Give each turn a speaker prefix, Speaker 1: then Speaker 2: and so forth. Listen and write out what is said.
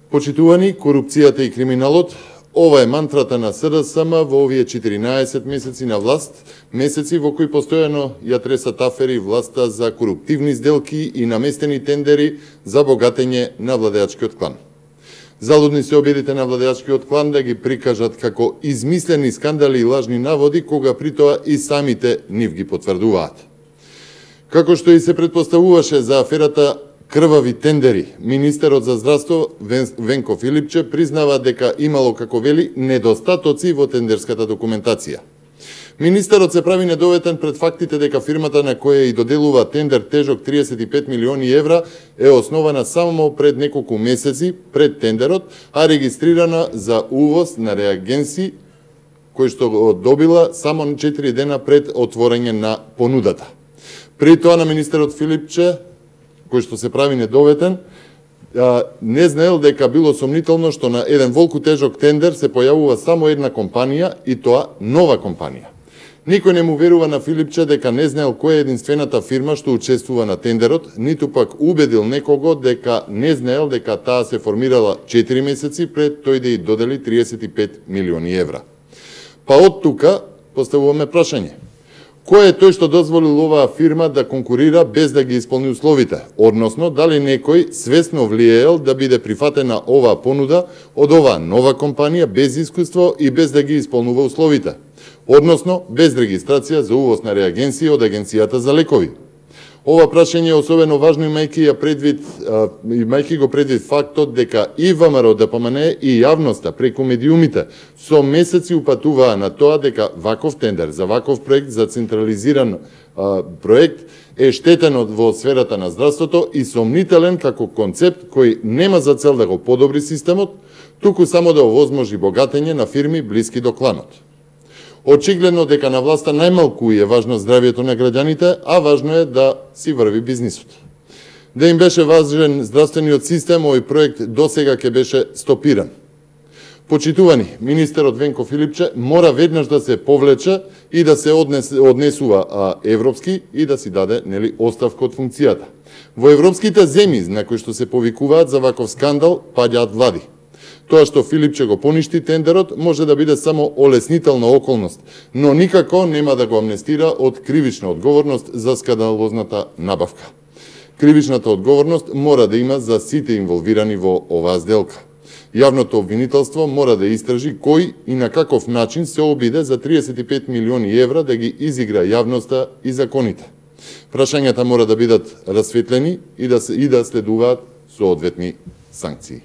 Speaker 1: Почитувани, корупцијата и криминалот, ова е мантрата на СДСМ во овие 14 месеци на власт, месеци во кои постојано ја тресат афери власта за коруптивни сделки и наместени тендери за богатење на владеачкиот клан. Залудни се обидите на владеачкиот клан да ги прикажат како измислени скандали и лажни наводи, кога при тоа и самите нив ги потврдуваат. Како што и се претпоставуваше за аферата крвави тендери, министерот за здравство Венко Филипче признава дека имало, како вели, недостатоци во тендерската документација. Министерот се прави недоветен пред фактите дека фирмата на која и доделува тендер тежок 35 милиони евра е основана само пред неколку месеци пред тендерот, а регистрирана за увоз на реагенси кои што го добила само 4 дена пред отворање на понудата. При тоа на министерот Филипче, кој што се прави недоветен, не знаел дека било сомнително што на еден волку тежок тендер се појавува само една компанија и тоа нова компанија. Никој не му верува на Филипче дека не знаел која е единствената фирма што учествува на тендерот, ниту пак убедил некого дека не знаел дека таа се формирала 4 месеци пред тој да ја додели 35 милиони евра. Па од тука поставуваме прашање. Кој е тој што дозволил оваа фирма да конкурира без да ги исполни условите? Односно, дали некој свесно влиеел да биде прифатена оваа понуда од оваа нова компанија без искуство и без да ги исполнува условите? Односно, без регистрација за увоз на реагенси од Агенцијата за лекови. Ова прашање е особено важно имајќи го предвид фактот дека и ВМРО ДПМН и јавноста преку медиумите со месеци упатуваа на тоа дека ваков тендер за ваков проект за централизиран проект е штетен во сферата на здравството и сомнителен како концепт кој нема за цел да го подобри системот, туку само да овозможи богатење на фирми блиски до кланот. Очигледно дека на власта најмалку е важно здравјето на граѓаните, а важно е да си врви бизнисот. Да им беше важен здравствениот систем, овој проект досега ќе беше стопиран. Почитувани, министерот Венко Филипче мора веднаш да се повлече и да се однесува европски и да си даде оставка од функцијата. Во европските земји на кои што се повикуваат за ваков скандал паѓаат влади. Тоа што Филипче го поништи тендерот може да биде само олеснителна околност, но никако нема да го амнестира од кривична одговорност за скандалозната набавка. Кривичната одговорност мора да има за сите инволвирани во оваа сделка. Јавното обвинителство мора да истражи кој и на каков начин се обиде за 35 милиони евра да ги изигра јавноста и законите. Прашањата мора да бидат расветлени и да следуваат соодветни санкции.